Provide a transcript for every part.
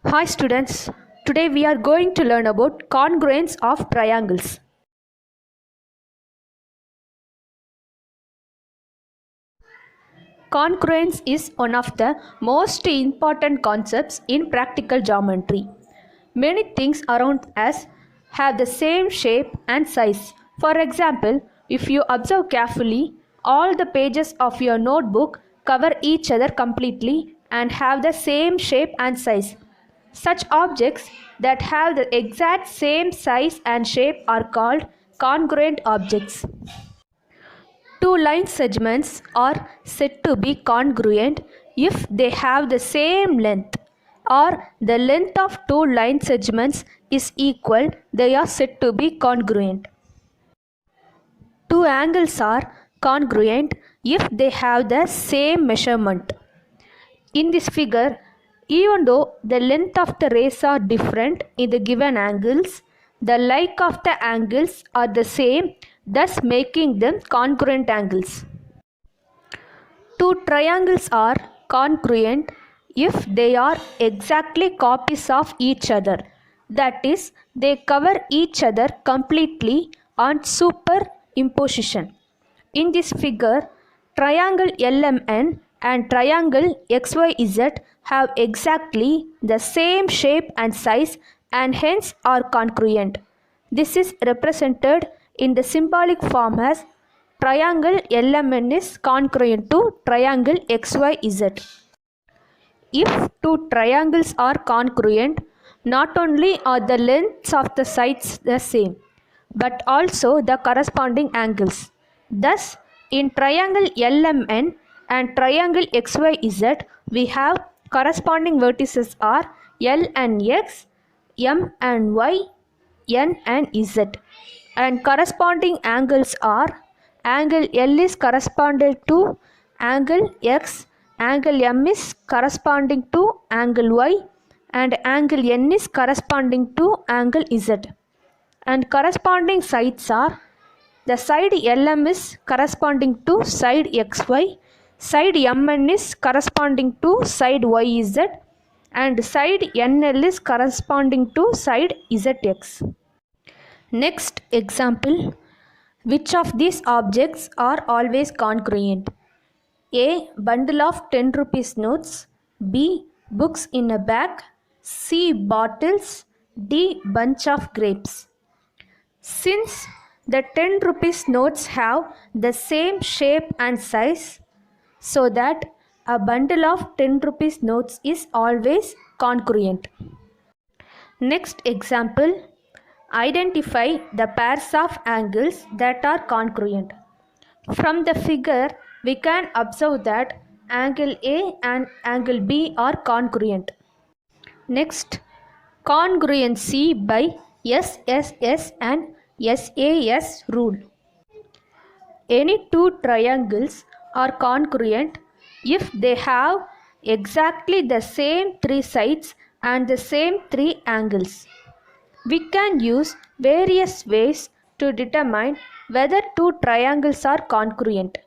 Hi students, today we are going to learn about congruence of triangles. Congruence is one of the most important concepts in practical geometry. Many things around us have the same shape and size. For example, if you observe carefully, all the pages of your notebook cover each other completely and have the same shape and size. Such objects that have the exact same size and shape are called congruent objects. Two line segments are said to be congruent if they have the same length, or the length of two line segments is equal, they are said to be congruent. Two angles are congruent if they have the same measurement. In this figure, even though the length of the rays are different in the given angles, the like of the angles are the same, thus making them congruent angles. Two triangles are congruent if they are exactly copies of each other. That is, they cover each other completely on superimposition. In this figure, triangle LMN and triangle XYZ have exactly the same shape and size and hence are congruent. This is represented in the symbolic form as triangle LMN is congruent to triangle XYZ. If two triangles are congruent, not only are the lengths of the sides the same, but also the corresponding angles. Thus, in triangle LMN and triangle XYZ, we have corresponding vertices are L and X, M and Y, N and Z. And corresponding angles are angle L is corresponding to angle X, angle M is corresponding to angle Y, and angle N is corresponding to angle Z. And corresponding sides are the side LM is corresponding to side XY, side MN is corresponding to side YZ, and side NL is corresponding to side ZX. Next example, which of these objects are always congruent? A. Bundle of 10 rupees notes. B. Books in a bag. C. Bottles. D. Bunch of grapes. Since the 10 rupees notes have the same shape and size, so that a bundle of 10 rupees notes is always congruent. Next example, identify the pairs of angles that are congruent. From the figure, we can observe that angle A and angle B are congruent. Next, congruency by SSS and SAS rule. Any two triangles are congruent if they have exactly the same three sides and the same three angles. We can use various ways to determine whether two triangles are congruent.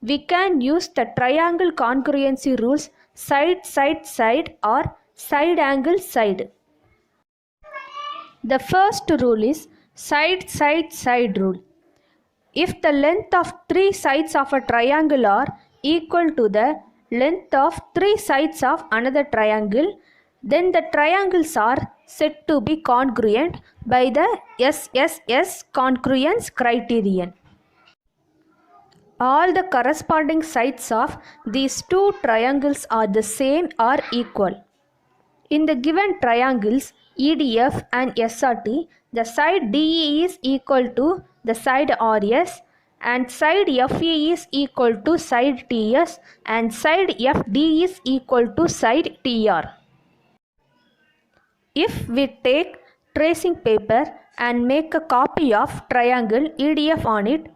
We can use the triangle congruency rules side, side, side or side angle, side. The first rule is side, side, side rule. If the length of three sides of a triangle are equal to the length of three sides of another triangle, then the triangles are said to be congruent by the SSS congruence criterion. All the corresponding sides of these two triangles are the same or equal. In the given triangles EDF and SRT, the side DE is equal to the side RS and side FE is equal to side TS and side FD is equal to side TR. If we take tracing paper and make a copy of triangle EDF on it,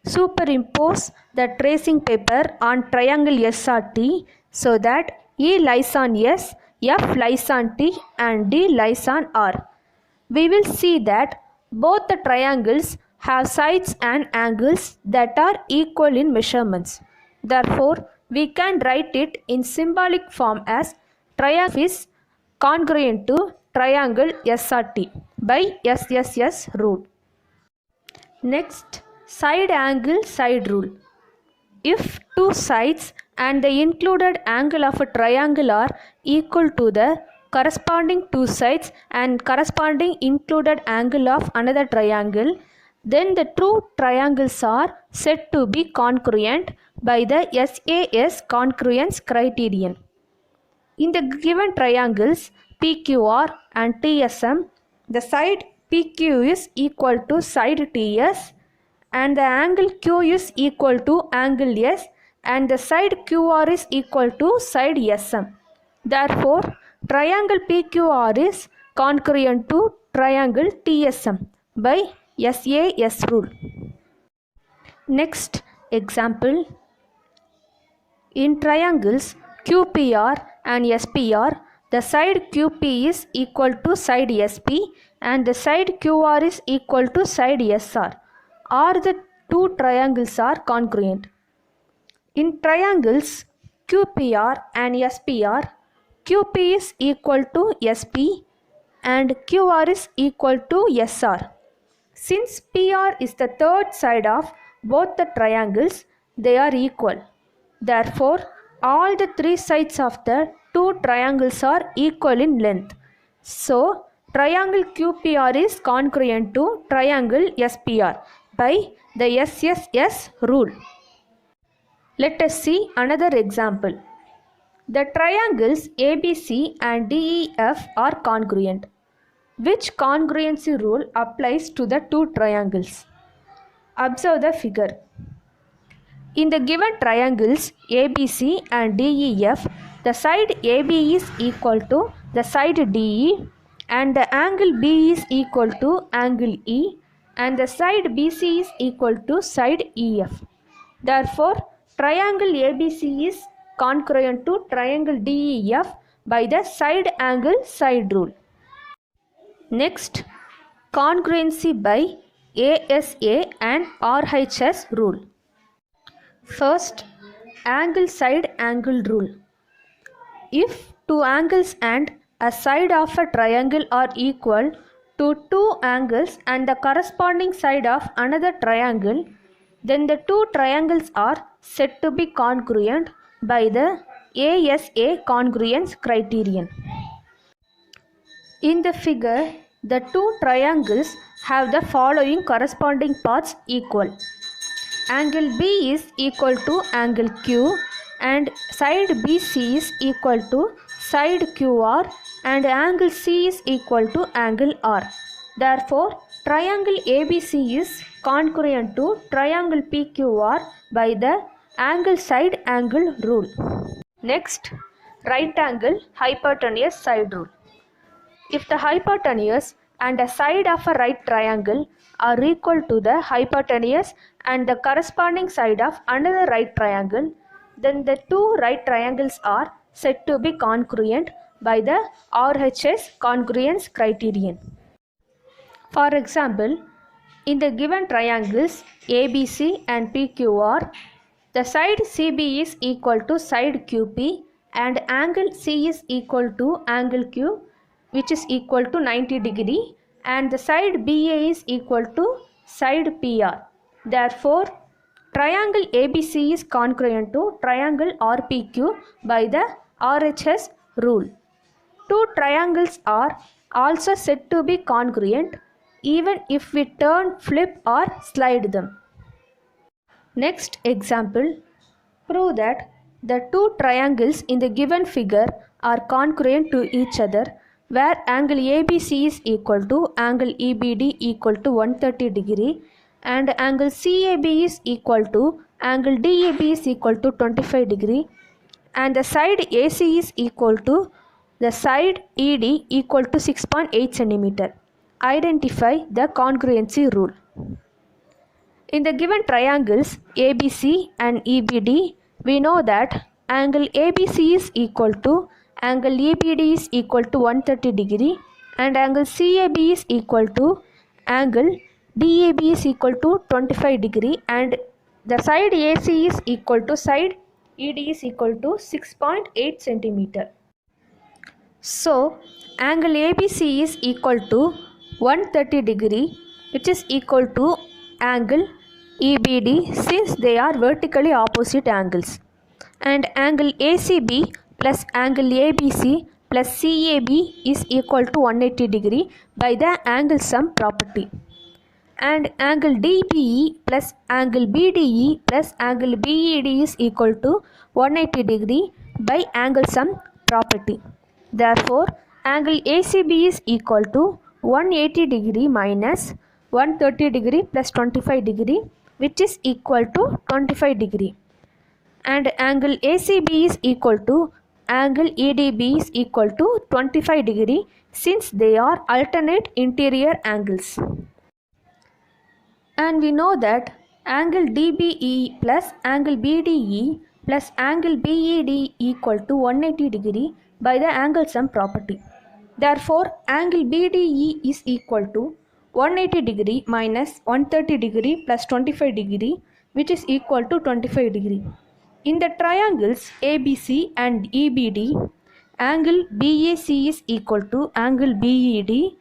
superimpose the tracing paper on triangle SRT so that E lies on S, F lies on T and D lies on R. We will see that both the triangles have sides and angles that are equal in measurements. Therefore, we can write it in symbolic form as triangle is congruent to triangle SRT by SSS rule. Next, side angle side rule. If two sides and the included angle of a triangle are equal to the corresponding two sides and corresponding included angle of another triangle, then the two triangles are said to be congruent by the SAS congruence criterion. In the given triangles PQR and TSM, the side PQ is equal to side TS and the angle Q is equal to angle S and the side QR is equal to side SM. Therefore, triangle PQR is congruent to triangle TSM by SAS rule. Next example, in triangles QPR and SPR, the side QP is equal to side SP and the side QR is equal to side SR. Or the two triangles are congruent. In triangles QPR and SPR, QP is equal to SP and QR is equal to SR. Since PR is the third side of both the triangles, they are equal. Therefore, all the three sides of the two triangles are equal in length. So, triangle QPR is congruent to triangle SPR by the SSS rule. Let us see another example. The triangles ABC and DEF are congruent. Which congruency rule applies to the two triangles? Observe the figure. In the given triangles ABC and DEF, the side AB is equal to the side DE and the angle B is equal to angle E and the side BC is equal to side EF. Therefore, triangle ABC is congruent to triangle DEF by the side angle side rule. Next, congruency by ASA and RHS rule. First, angle side angle rule. If two angles and a side of a triangle are equal to two angles and the corresponding side of another triangle, then the two triangles are said to be congruent by the ASA congruence criterion. In the figure, the two triangles have the following corresponding parts equal. Angle B is equal to angle Q and side BC is equal to side QR and angle C is equal to angle R. Therefore, triangle ABC is congruent to triangle PQR by the angle side angle rule. Next, right angle hypotenuse side rule. If the hypotenuse and a side of a right triangle are equal to the hypotenuse and the corresponding side of another right triangle, then the two right triangles are said to be congruent by the RHS congruence criterion. For example, in the given triangles ABC and PQR, the side CB is equal to side QP and angle C is equal to angle Q, which is equal to 90 degree, and the side BA is equal to side PR. Therefore, triangle ABC is congruent to triangle RPQ by the RHS rule. Two triangles are also said to be congruent even if we turn, flip or slide them. Next example, prove that the two triangles in the given figure are congruent to each other where angle ABC is equal to angle EBD equal to 130 degree and angle CAB is equal to angle DAB is equal to 25 degree and the side AC is equal to the side ED equal to 6.8 cm. Identify the congruency rule. In the given triangles ABC and EBD, we know that angle ABC is equal to angle EBD is equal to 130 degree and angle CAB is equal to angle DAB is equal to 25 degree and the side AC is equal to side ED is equal to 6.8 cm. So, angle ABC is equal to 130 degree, which is equal to angle EBD since they are vertically opposite angles. And angle ACB plus angle ABC plus CAB is equal to 180 degree by the angle sum property. And angle DBE plus angle BDE plus angle BED is equal to 180 degree by angle sum property. Therefore, angle ACB is equal to 180 degree minus 130 degree plus 25 degree, which is equal to 25 degree. And angle ACB is equal to angle EDB is equal to 25 degree since they are alternate interior angles. And we know that angle DBE plus angle BDE plus angle BED equal to 180 degree by the angle sum property. Therefore, angle BDE is equal to 180 degree minus 130 degree plus 25 degree, which is equal to 25 degree. In the triangles ABC and EBD, angle BAC is equal to angle BED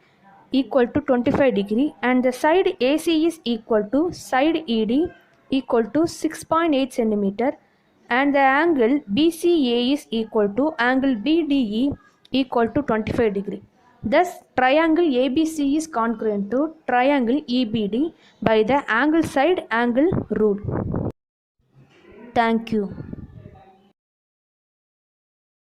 equal to 25 degree, and the side AC is equal to side ED equal to 6.8 centimeter, and the angle BCA is equal to angle BDE equal to 25 degree. Thus, triangle ABC is congruent to triangle EBD by the angle side angle rule. Thank you.